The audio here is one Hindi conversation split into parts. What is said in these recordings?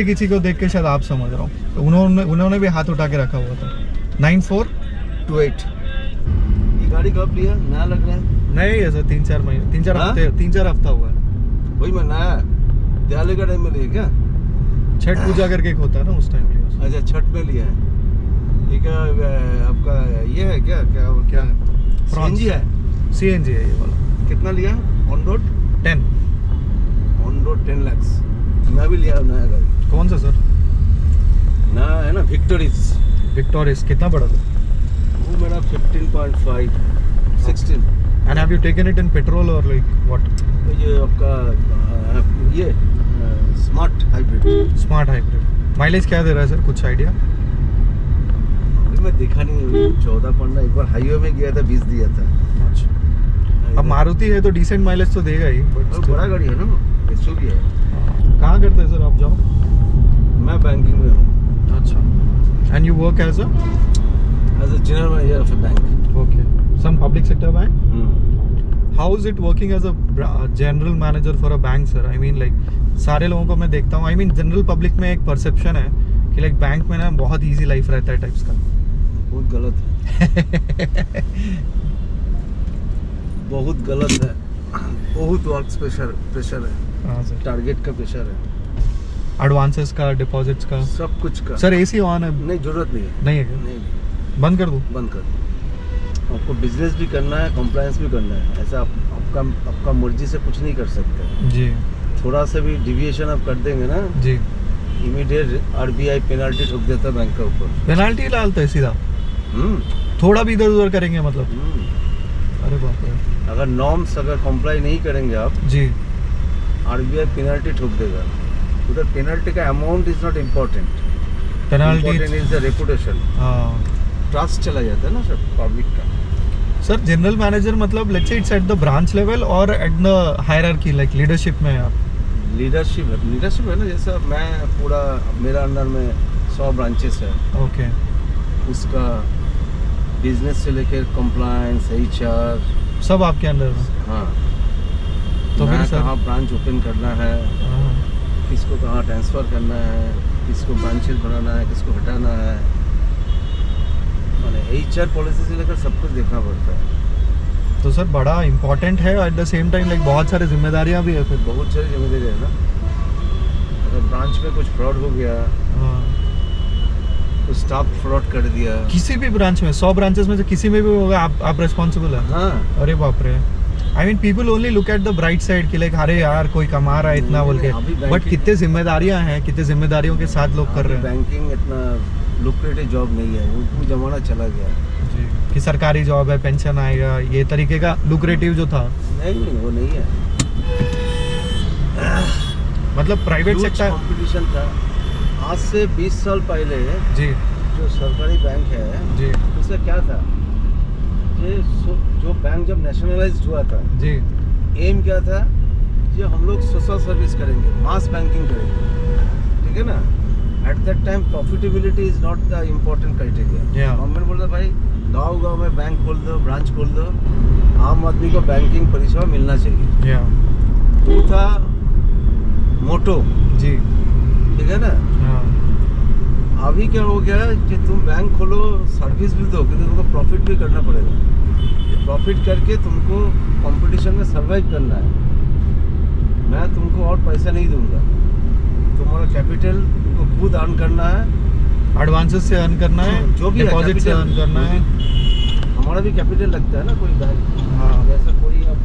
किसी को देख के शायद आप समझ रहा हूँ, तो उन्होंने भी हाथ उठा के रखा हुआ था। 9428। ये गाड़ी कब लिया? नया लग रहा है। नहीं है सर, 3-4 महीने, 3-4 हाँ? हफ्ते, 3-4 हफ्ता हुआ है। वही मैं नया दिवाली का टाइम में लिया क्या? छठ पूजा करके एक होता है ना, उस टाइम लिया। अच्छा, छठ में लिया है। ये क्या आपका ये है क्या क्या क्या सीएनजी है? सीएनजी है ये वाला। कितना लिया on road? 10। On road 10 lakh. मैं भी लिया नया गाड़ी। कौन सा सर? नया है ना, विक्टोरिस। कितना पड़ा था? वो मेरा 15.5 16। And have you taken it in petrol और लाइक व्हाट? तो ये आपका ये स्मार्ट हाइब्रिड। माइलेज क्या दे रहा है सर, कुछ आइडिया? अभी मैं देखा नहीं, 14 पढ़ना। एक बार हाईवे में गया था, 20 दिया था। अच्छा, अब मारुति है तो डिसेंट माइलेज तो देगा ही, बट बड़ा गाड़ी है ना, एसयूवी है। कहाँ करते हैं सर आप जॉब? मैं बैंकिंग में हूँ। अच्छा, and you work as a general manager of a bank. Okay, some public sector bank. How is it working as a general manager for a bank sir? I mean like सारे लोगों को मैं देखता हूँ, आई मीन जनरल पब्लिक में एक परसेप्शन है कि लाइक बैंक में ना बहुत इजी लाइफ रहता है टाइप्स का। बहुत गलत है। बहुत गलत है। बहुत वर्क प्रेशर है। हाँ सर, टारगेट का प्रेशर है। एडवांसेस का, डिपॉजिट्स का, सब कुछ का। सर एसी ऑन है? नहीं, जरूरत नहीं है। नहीं है क्या? नहीं, बंद कर दूँ? बंद कर। आपको बिजनेस भी करना है, कंप्लायंस भी करना है। ऐसा आपका मर्जी से कुछ नहीं कर सकते जी। थोड़ा सा भी डिविएशन आप कर देंगे ना जी, इमीडिएट आरबीआई पेनल्टी ठोक देता है बैंक के ऊपर। पेनाल्टी डालता है सीधा? थोड़ा भी इधर उधर करेंगे मतलब? अरे बाप रे। अगर नॉर्म्स अगर कंप्लाई नहीं करेंगे आप जी, आरबीआई पेनल्टी ठोक देगा। उधर पेनल्टी का amount is not important, penalty is the reputation. हाँ। ट्रस्ट चला जाता है ना सर पब्लिक का। सर जनरल मैनेजर मतलब let's say it's at the branch level और at the hierarchy like leadership में आप? लीडरशिप है ना, जैसा मैं पूरा मेरा अंडर में 100 ब्रांचेस है। ओके, उसका बिजनेस से लेकर कंप्लायंस, एचआर सब आपके अंदर में? हाँ। तो फिर सर कहाँ ब्रांच ओपन करना है, किसको कहाँ ट्रांसफ़र करना है, किसको ब्रांचेस बनाना है, किसको हटाना है, मैंने एचआर पॉलिसी से लेकर सब कुछ देखना पड़ता है। तो सर बड़ा इम्पोर्टेंट है, at the same time like बहुत सारी जिम्मेदारियां भी है फिर? बहुत सारी जिम्मेदारी है ना। अगर ब्रांच में कुछ फ्रॉड हो गया, तो स्टाफ फ्रॉड कर दिया, किसी भी ब्रांच में 100 ब्रांचेस में से किसी में भी होगा, आप रिस्पॉन्सिबल है? हाँ। अरे बाप रे। I mean people only look at the bright side कि लाइक अरे यार कोई कमा रहा है इतना बोल के, बट कितने जिम्मेदारियां हैं, कितने जिम्मेदारियों के साथ लोग कर रहे हैं। बैंकिंग इतना लुक्रेटिव जॉब नहीं है, वो जमाना चला गया जी, कि सरकारी जॉब है, पेंशन आएगा, ये तरीके का लुक्रेटिव जो था। नहीं, वो नहीं है। मतलब प्राइवेट सेक्टर कंपटीशन था। आज से 20 साल पहले जी, जो सरकारी बैंक है जी, उसका क्या था, ये जो बैंक जब नेशनलाइज्ड हुआ था जी, एम क्या था, जो हम लोग सोशल सर्विस करेंगे, मास बैंकिंग करेंगे, ठीक है ना। At that time profitability is not the important criteria. Government बोलता भाई गाँव में बैंक खोल दो, ब्रांच खोल दो, आम आदमी को बैंकिंग परिषेवा मिलना चाहिए। वो था मोटो जी, ठीक है ना। अभी क्या हो गया कि तुम बैंक खोलो, सर्विस भी दो, क्योंकि तुमको प्रॉफिट भी करना पड़ेगा। प्रॉफिट करके तुमको कंपटीशन में सर्वाइव करना है। मैं तुमको और पैसा नहीं दूंगा, तुम्हारा कैपिटल तुमको खुद अर्न करना है, एडवांसेस से अर्न करना है, जो भी डिपॉजिट से अर्न करना है। हमारा भी कैपिटल लगता है ना, कोई बैंक। हाँ, जैसा कोई अब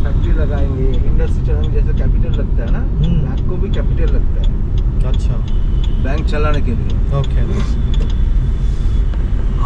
फैक्ट्री लगाएंगे, इंडस्ट्री चलाएंगे, जैसा कैपिटल लगता है ना, बैंक को भी कैपिटल लगता है। अच्छा, बैंक चलाने के लिए। ओके।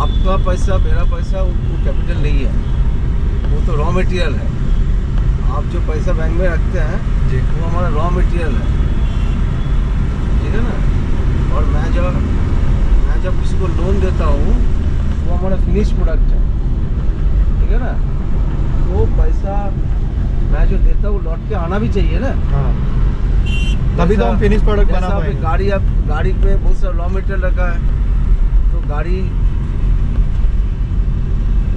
आपका पैसा, मेरा पैसा वो कैपिटल नहीं है, वो तो रॉ मटेरियल है। आप जो पैसा बैंक में रखते हैं जी, वो हमारा रॉ मटेरियल है, ठीक है ना। और मैं जब किसी को लोन देता हूँ वो हमारा फिनिश प्रोडक्ट है, ठीक है ना। वो पैसा मैं जो देता हूँ लौट के आना भी चाहिए ना। हाँ, तभी तो हम फिनिश प्रोडक्ट बना पाएंगे। गाड़ी पे बहुत सारा रॉ मटेरियल रखा है, तो गाड़ी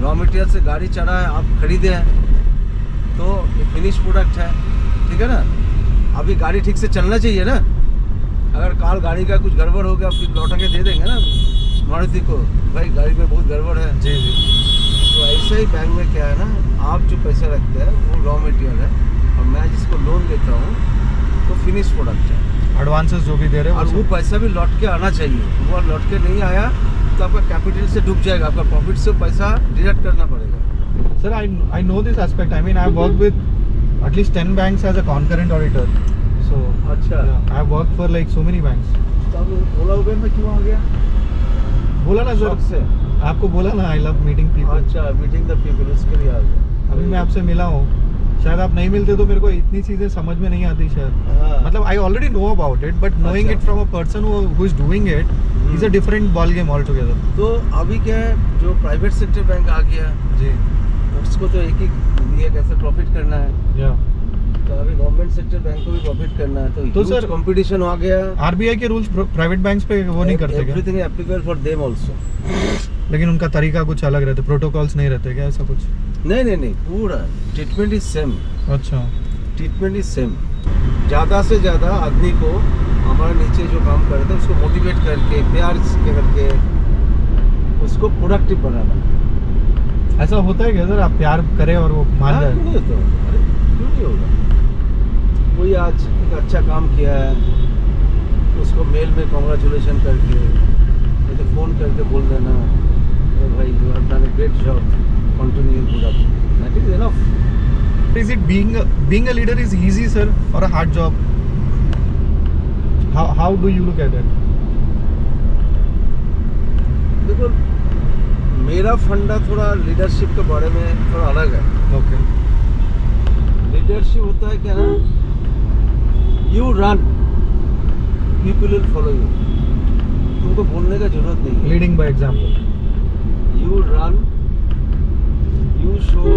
रॉ मटेरियल से गाड़ी चढ़ा है, आप खरीदे हैं, तो ये फिनिश प्रोडक्ट है, ठीक है ना। अभी गाड़ी ठीक से चलना चाहिए ना, अगर काल गाड़ी का कुछ गड़बड़ हो गया फिर लौटा के दे देंगे ना मारुति को, भाई गाड़ी में बहुत गड़बड़ है। जी जी। तो ऐसा ही बैंक में क्या है ना, आप जो पैसा रखते हैं वो रॉ मटेरियल है और मैं जिसको लोन देता हूँ तो फिनिश प्रोडक्ट है। एडवांसेस जो भी दे रहे हैं और वो पैसा भी लौट के आना चाहिए। वो लौट के नहीं आया तो आपका कैपिटल से डूब जाएगा, आपका प्रॉफिट से पैसा डिडक्ट करना पड़ेगा। Sir I know this aspect. I mean I work with at least 10 banks as a concurrent auditor. So अच्छा, I work for like so many banks. तो अब ओला उबेर में क्यों आ गया? बोला ना शौक सर, से। आपको बोला ना आई लव मीटिंग पीपल। अच्छा, मीटिंग द पीपल, उसके लिए आ गया। अभी मैं आपसे मिला हूँ, शायद आप नहीं मिलते तो मेरे को इतनी चीजें समझ में नहीं आती शायद। हाँ। मतलब I already know about it, but knowing it from a person who is doing it is a different ball game all together. तो अभी क्या है, जो प्राइवेट सेक्टर बैंक आ गया जी। उसको तो एक ही दिया कैसे प्रॉफिट करना है। या तो अभी गवर्नमेंट सेक्टर बैंक को भी प्रॉफिट करना है, तो सर कंपटीशन आ गया। आरबीआई के रूल्स प्राइवेट बैंक्स पे वो नहीं करते क्या? Everything applicable for them also. लेकिन उनका तरीका कुछ अलग रहता है, प्रोटोकॉल्स नहीं रहते क्या ऐसा कुछ? नहीं, पूरा ट्रीटमेंट इज सेम। अच्छा, ट्रीटमेंट इज सेम। ज़्यादा से ज़्यादा आदमी को हमारे नीचे जो काम करते हैं उसको मोटिवेट करके, प्यार करके उसको प्रोडक्टिव बनाना। ऐसा होता है क्या सर, आप प्यार करें और वो मान जाए? क्यों नहीं होता? अरे क्यों नहीं होगा? कोई आज एक अच्छा काम किया है उसको मेल में कॉन्ग्रेचुलेशन करके, नहीं तो फ़ोन करके बोल देना भाई you have done a great job, continue good up, that is enough. Is it being a leader is easy sir or a hard job? How do you look at it? देखो, मेरा फंडा थोड़ा लीडरशिप के बारे में थोड़ा अलग है। Okay. लीडरशिप होता है क्या ना, you run, people will follow you. तुमको बोलने का जरूरत नहीं है। Leading by example. You run, you show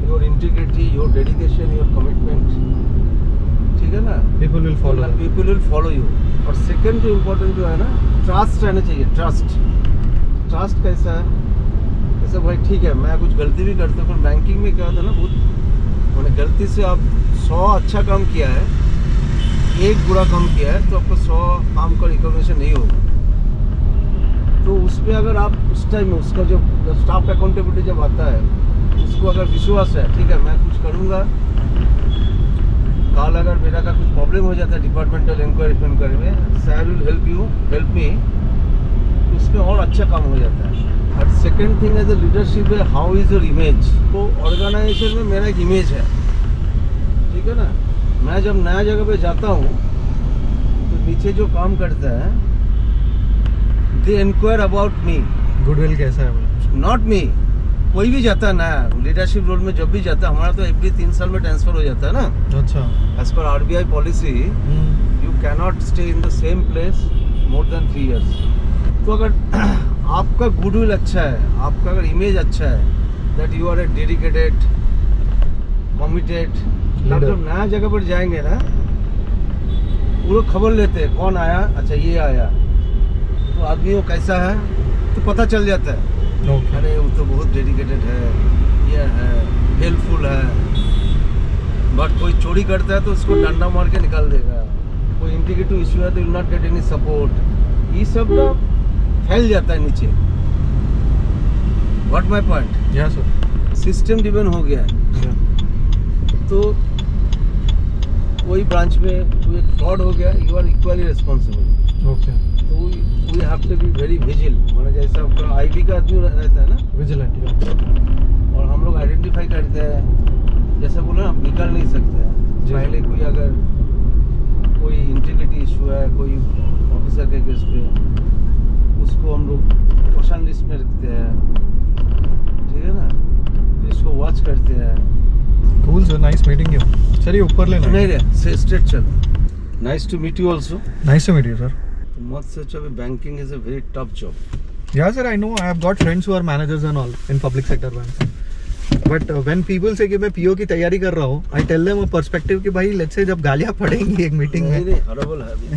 your integrity, your dedication, your commitment, ठीक है ना? People will follow. People will follow you. और सेकंड जो इम्पोर्टेंट जो है ना, ट्रस्ट रहना चाहिए। ट्रस्ट कैसा है? जैसे भाई ठीक है मैं कुछ गलती भी करता हूँ, पर बैंकिंग में क्या होता है ना, बहुत मैंने गलती से आप 100 अच्छा काम किया है, एक बुरा काम किया है, तो आपको 100 काम का रिकॉग्निशन नहीं होगा। तो उस पर अगर आप उस टाइम में उसका जो स्टाफ अकाउंटेबिलिटी जब आता है, उसको अगर विश्वास है ठीक है मैं कुछ करूँगा, कल अगर मेरा का कुछ प्रॉब्लम हो जाता है डिपार्टमेंटल इंक्वायरी में, सर विल हेल्प मी, उसमें और अच्छा काम हो जाता है। और second thing as a leadership है, हाउ इज योर इमेज। तो ऑर्गेनाइजेशन में मेरा एक इमेज है, ठीक है ना? मैं जब नया जगह पे जाता हूँ तो नीचे जो काम करता है दे इंक्वायर अबाउट मी। गुडविल कैसा है? नॉट मी, कोई भी जाता है नया लीडरशिप रोल में, जब भी जाता है, हमारा तो एवरी 3 साल में ट्रांसफर हो जाता है ना। अच्छा। As per RBI policy you can not stay in the same place more than 3 years। तो अगर आपका गुडविल अच्छा है, आपका अगर इमेज अच्छा है, that you are a dedicated committed, तब जब नया जगह पर जाएंगे ना, वो लोग खबर लेते हैं कौन आया, अच्छा ये आया, तो आदमी वो कैसा है तो पता चल जाता है। Okay. अरे वो तो बहुत डेडिकेटेड है, ये है, हेल्पफुल है। बट कोई चोरी करता है तो उसको डंडा मार के निकाल देगा, कोई इंटीग्रिटी इशू है तो will not get any support. ये सब ना फैल जाता है नीचे। What my point? या सर, सिस्टम ड्रिवन हो गया है। तो कोई ब्रांच में कोई एक फ्रॉड हो गया, you are equally responsible. Okay. तो we have to be very vigil, मतलब जैसा आपका आईबी का आदमी रहता है ना, विजिलेंट। और हम लोग आइडेंटिफाई करते हैं, जैसे बोला ना, निकल नहीं सकते हैं। पहले कोई अगर कोई इंटीग्रिटी इशू है कोई ऑफिसर के केस पे, उसको हम लोग क्वेश्चन लिस्ट में रखते हैं, ठीक है ना? फिर इसको वॉच करते हैं। Cool sir, nice meeting you. Sir ये ऊपर लेना। नहीं रे, से स्ट्रेट चल। Nice to meet you also. Nice to meet you sir. मत सोचो अभी banking is a very tough job. Yeah sir, I know. I have got friends who are managers and all in public sector banks. But when people say कि मैं PO की तैयारी कर रहा हूँ, I tell them a perspective कि भाई let's say जब गालियाँ पड़ेंगी एक मीटिंग में। नहीं, हॉरिबल है अभी।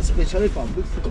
Specially public sector